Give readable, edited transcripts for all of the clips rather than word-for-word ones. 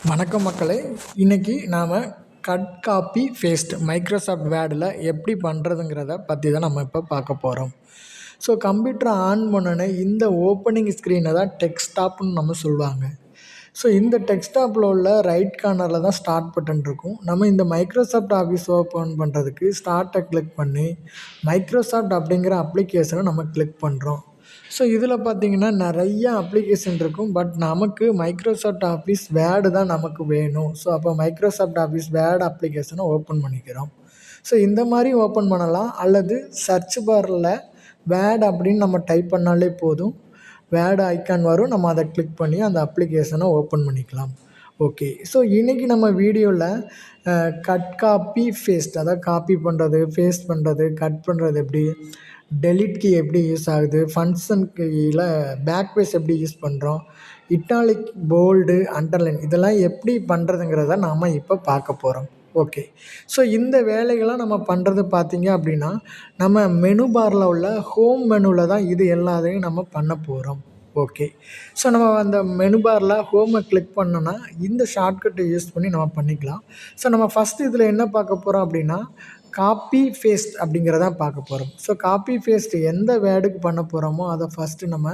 வணக்கம் மக்களே. இன்றைக்கி நாம் கட் காப்பி பேஸ்ட் மைக்ரோசாஃப்ட் வேர்டில் எப்படி பண்ணுறதுங்கிறத பற்றி தான் நம்ம இப்போ பார்க்க போகிறோம். ஸோ கம்ப்யூட்டரை ஆன் பண்ணோன்னே இந்த ஓப்பனிங் ஸ்க்ரீனை தான் டெஸ்க்டாப்னு நம்ம சொல்லுவாங்க. ஸோ இந்த டெஸ்க்டாப்பில் உள்ள ரைட் கார்னரில் தான் ஸ்டார்ட் பட்டன் இருக்கும். நம்ம இந்த மைக்ரோசாஃப்ட் ஆஃபீஸ் ஓப்பன் பண்ணுறதுக்கு ஸ்டார்ட்டை கிளிக் பண்ணி மைக்ரோசாஃப்ட் அப்படிங்கிற அப்ளிகேஷனை நம்ம கிளிக் பண்ணுறோம். ஸோ இதில் பார்த்திங்கன்னா நிறையா அப்ளிகேஷன் இருக்கும். பட் நமக்கு மைக்ரோசாஃப்ட் ஆஃபீஸ் வேர்டு தான் நமக்கு வேணும். ஸோ அப்போ மைக்ரோசாஃப்ட் ஆஃபீஸ் வேர்டு அப்ளிகேஷனை ஓப்பன் பண்ணிக்கிறோம். ஸோ இந்த மாதிரி ஓப்பன் பண்ணலாம். அல்லது சர்ச் பாரில் வேர்டு அப்படின்னு நம்ம டைப் பண்ணாலே போதும், வேர்டு ஐக்கான் வரும். நம்ம அதை கிளிக் பண்ணி அந்த அப்ளிகேஷனை ஓப்பன் பண்ணிக்கலாம். ஓகே. ஸோ இன்றைக்கி நம்ம வீடியோவில் கட் காப்பி பேஸ்ட், அதாவது காப்பி பண்ணுறது, பேஸ்ட் பண்ணுறது, கட் பண்ணுறது எப்படி, டெலிட் கீ எப்படி யூஸ் ஆகுது, ஃபங்க்ஷன் கீயில் பேக்வேஸ் எப்படி யூஸ் பண்ணுறோம், இட்டாலிக், போல்டு, அண்டர்லைன் இதெல்லாம் எப்படி பண்ணுறதுங்கிறத நாம் இப்போ பார்க்க போகிறோம். ஓகே. ஸோ இந்த வேலைகள்லாம் நம்ம பண்ணுறது பார்த்திங்க அப்படின்னா நம்ம மெனு பாரில் உள்ள ஹோம் மெனுவில் தான் இது எல்லாத்தையும் நம்ம பண்ண போகிறோம். ஓகே. ஸோ நம்ம அந்த மெனு பாரில் ஹோமை கிளிக் பண்ணோன்னா இந்த ஷார்ட்கட்டை யூஸ் பண்ணி நம்ம பண்ணிக்கலாம். ஸோ நம்ம ஃபஸ்ட்டு இதில் என்ன பார்க்க போகிறோம் அப்படின்னா காப்பி பேஸ்ட் அப்படிங்கிறதான் பார்க்க போகிறோம். ஸோ காப்பி பேஸ்ட் எந்த வேர்டுக்கு பண்ண போகிறோமோ அதை ஃபஸ்ட்டு நம்ம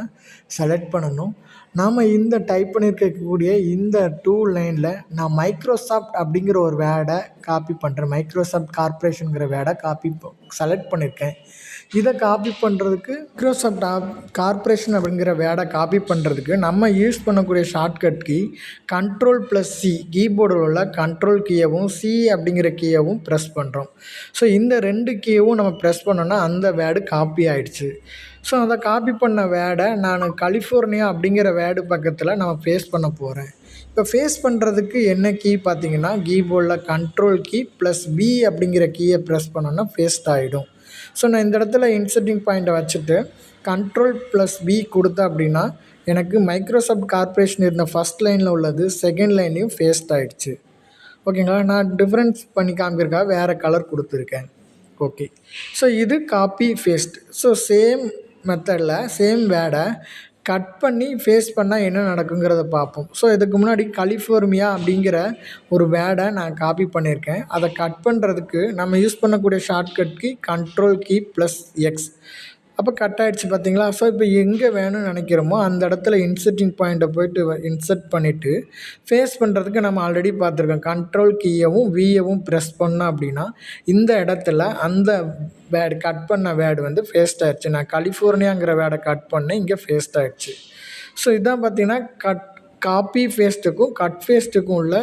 செலக்ட் பண்ணணும். நாம் இந்த டைப் பண்ணியிருக்கக்கூடிய இந்த 2 லைனில் நான் மைக்ரோசாஃப்ட் அப்படிங்கிற ஒரு வேர்டை காப்பி பண்ணுறேன். மைக்ரோசாஃப்ட் கார்ப்பரேஷனுங்கிற வேர்டை செலக்ட் பண்ணியிருக்கேன். இதை காப்பி பண்ணுறதுக்கு மைக்ரோசாஃப்ட் கார்ப்பரேஷன் அப்படிங்கிற வேர்டை காப்பி பண்ணுறதுக்கு நம்ம யூஸ் பண்ணக்கூடிய ஷார்ட்கட் கீ Ctrl+C, கீபோர்டில் உள்ள கண்ட்ரோல் கீயவும் C அப்படிங்கிற கீயவும் ப்ரெஸ் பண்ணுறோம். ஸோ இந்த 2 கீயவும் நம்ம ப்ரெஸ் பண்ணோன்னா அந்த வேர்டு காப்பி ஆகிடுச்சு. ஸோ அதை காப்பி பண்ண வேர்டை நான் கலிஃபோர்னியா அப்படிங்கிற வேர்டு பக்கத்தில் நம்ம பேஸ்ட் பண்ண போகிறேன். இப்போ பேஸ்ட் பண்ணுறதுக்கு என்ன கீ பார்த்திங்கன்னா கீபோர்டில் கண்ட்ரோல் கீ +B அப்படிங்கிற கீயை ப்ரெஸ் பண்ணோன்னா பேஸ்ட் ஆகிடும். ஸோ நான் இந்த இடத்துல இன்சர்ட்டிங் பாயிண்ட்டை வச்சுட்டு Ctrl+B கொடுத்தேன் அப்படின்னா எனக்கு மைக்ரோசாஃப்ட் கார்ப்பரேஷன் இருந்த ஃபஸ்ட் லைனில் உள்ளது செகண்ட் லைன்லேயும் பேஸ்ட் ஆகிடுச்சு. ஓகேங்களா. நான் டிஃப்ரென்ஸ் பண்ணி காமிக்கிறதுக்காக வேறு கலர் கொடுத்துருக்கேன். ஓகே. ஸோ இது காப்பி பேஸ்ட். ஸோ சேம் மெத்தடில் சேம் வேர்டை கட் பண்ணி பேஸ்ட் பண்ணால் என்ன நடக்குங்கிறத பார்ப்போம். ஸோ இதுக்கு முன்னாடி கலிஃபோர்னியா அப்படிங்கிற ஒரு வேர்டை நான் காப்பி பண்ணியிருக்கேன். அதை கட் பண்ணுறதுக்கு நம்ம யூஸ் பண்ணக்கூடிய shortcut key control key +X. அப்போ கட் ஆகிடுச்சு பார்த்திங்களா. ஸோ இப்போ எங்கே வேணும்னு நினைக்கிறோமோ அந்த இடத்துல இன்சர்ட்டிங் பாயிண்ட்டை போய்ட்டு இன்சர்ட் பண்ணிவிட்டு பேஸ்ட் பண்ணுறதுக்கு நம்ம ஆல்ரெடி பார்த்துருக்கோம். கண்ட்ரோல் கீயவும் வியவும் ப்ரெஸ் பண்ணோம் அப்படின்னா இந்த இடத்துல அந்த வேர்டு கட் பண்ண வேர்டு பேஸ்ட் ஆகிடுச்சு. நான் கலிஃபோர்னியாங்கிற வேர்டை கட் பண்ணேன், இங்கே பேஸ்ட் ஆகிடுச்சு. ஸோ இதான் பார்த்திங்கன்னா காப்பி பேஸ்ட்டுக்கும் கட் பேஸ்ட்டுக்கும் உள்ள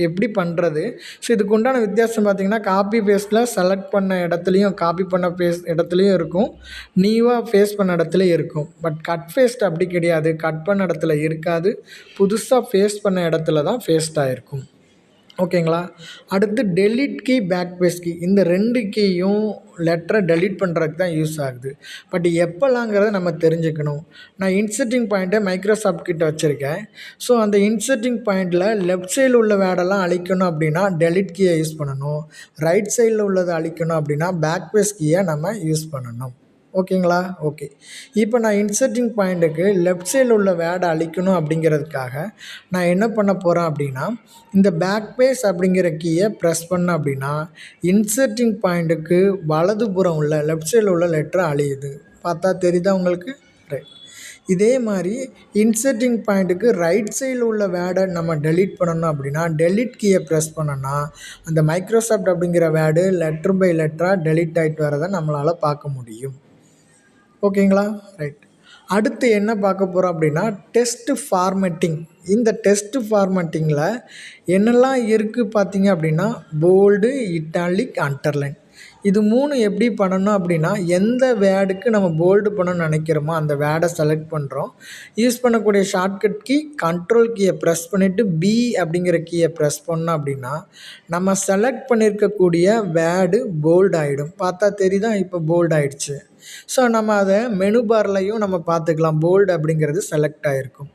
எப்படி பண்ணுறது. ஸோ இதுக்கு உண்டான வித்தியாசம் பார்த்திங்கன்னா காப்பி பேஸ்ட்டில் செலக்ட் பண்ண இடத்துலையும் காப்பி பண்ண இடத்துலையும் இருக்கும், நியூவாக பேஸ்ட் பண்ண இடத்துலையும் இருக்கும். பட் கட் பேஸ்ட் அப்படி கிடையாது. கட் பண்ண இடத்துல இருக்காது, புதுசாக பேஸ்ட் பண்ண இடத்துல தான் பேஸ்ட் ஆகிருக்கும். ஓகேங்களா. அடுத்து டெலிட் கீ, பேக்வேஸ் கீ, இந்த 2 கீயும் லெட்டரை டெலிட் பண்ணுறதுக்கு தான் யூஸ் ஆகுது. பட் எப்போலாங்கிறத நம்ம தெரிஞ்சுக்கணும். நான் இன்சர்ட்டிங் பாயிண்ட்டை மைக்ரோசாஃப்ட் கிட்ட வச்சுருக்கேன். ஸோ அந்த இன்சர்ட்டிங் பாயிண்டில் லெஃப்ட் சைடில் உள்ள வேர்டெல்லாம் அழிக்கணும் அப்படின்னா டெலிட் கீயை யூஸ் பண்ணணும். ரைட் சைடில் உள்ளதை அழிக்கணும் அப்படின்னா பேக்வேஸ் கீயை நம்ம யூஸ் பண்ணணும். ஓகேங்களா. ஓகே. இப்போ நான் இன்சர்ட்டிங் பாயிண்ட்டுக்கு லெஃப்ட் சைடில் உள்ள வேர்டை அழிக்கணும் அப்படிங்கிறதுக்காக நான் என்ன பண்ண போகிறேன் அப்படின்னா இந்த பேக்வேஸ் அப்படிங்கிற கீயை ப்ரெஸ் பண்ணேன் அப்படின்னா இன்சர்ட்டிங் பாயிண்ட்டுக்கு வலதுபுறம் உள்ள லெஃப்ட் சைடில் உள்ள லெட்டரை அழியுது. பார்த்தா தெரியுதா உங்களுக்கு? ரைட். இதே மாதிரி இன்சர்ட்டிங் பாயிண்ட்டுக்கு ரைட் சைடில் உள்ள வேர்டை நம்ம டெலீட் பண்ணணும் அப்படின்னா டெலிட் கீயை ப்ரெஸ் பண்ணோன்னா அந்த மைக்ரோசாஃப்ட் அப்படிங்கிற வேர்டு லெட்டர் பை லெட்டராக டெலீட் ஆகிட்டு வரதை நம்மளால் பார்க்க முடியும். ஓகேங்களா. ரைட். அடுத்து என்ன பார்க்க போகிறோம் அப்படின்னா டெஸ்ட் ஃபார்மேட்டிங். இந்த டெஸ்ட் ஃபார்மேட்டிங்கில் என்னெல்லாம் இருக்குது பார்த்திங்க அப்படின்னா போல்டு, இட்டாலிக், அண்டர்லைன், இது 3 எப்படி பண்ணணும் அப்படின்னா எந்த வேர்டுக்கு நம்ம போல்டு பண்ணணும்னு நினைக்கிறோமோ அந்த வேர்டை செலக்ட் பண்ணுறோம். யூஸ் பண்ணக்கூடிய ஷார்ட்கட் கீ கண்ட்ரோல் கீயை ப்ரெஸ் பண்ணிவிட்டு B அப்படிங்கிற கீயை ப்ரெஸ் பண்ணோம் அப்படின்னா நம்ம செலக்ட் பண்ணியிருக்கக்கூடிய வேர்டு போல்டு ஆகிடும். பார்த்தா தெரியுதா? இப்போ போல்டு ஆகிடுச்சு. ஸோ நம்ம அதை மெனு பார்லையும் நம்ம பார்த்துக்கலாம். போல்டு அப்படிங்கிறது செலக்ட் ஆகிருக்கும்.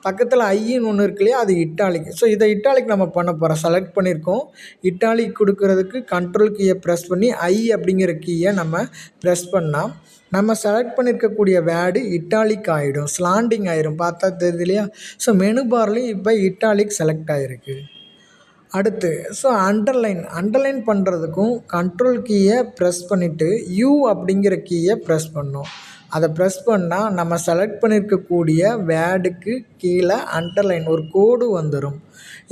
பக்கத்தில் ஐன்னு ஒன்று இருக்கு இல்லையா, அது இட்டாலிக். ஸோ இதை இட்டாலிக் நம்ம பண்ண போகிறோம். செலக்ட் பண்ணியிருக்கோம். இட்டாலிக் கொடுக்கறதுக்கு கண்ட்ரோல் கீயை ப்ரெஸ் பண்ணி ஐ அப்படிங்கிற கீயை நம்ம ப்ரெஸ் பண்ணால் நம்ம செலக்ட் பண்ணியிருக்கக்கூடிய வேர்டு இட்டாலிக் ஆகிடும், ஸ்லாண்டிங் ஆயிரும். பார்த்தா தெரியுது இல்லையா? ஸோ மெனு பார்லேயும் இப்போ இட்டாலிக் செலக்ட் ஆகிருக்கு. அடுத்து அண்டர்லைன் பண்ணுறதுக்கும் கண்ட்ரோல் கீயை ப்ரெஸ் பண்ணிவிட்டு அப்படிங்கிற கீயை ப்ரெஸ் பண்ணணும். அதை ப்ரெஸ் பண்ணால் நம்ம செலக்ட் பண்ணியிருக்கக்கூடிய வேர்டுக்கு கீழே அண்டர்லைன் ஒரு கோடு வந்துடும்.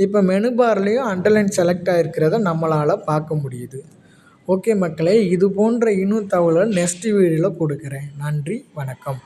இப்போ மெனு பார்லேயும் அண்டர்லைன் செலக்ட் ஆகிருக்கிறத நம்மளால் பார்க்க முடியுது. ஓகே மக்களே, இது போன்ற இன்னும் தகவலை நெக்ஸ்ட் வீடியோவில் கொடுக்குறேன். நன்றி, வணக்கம்.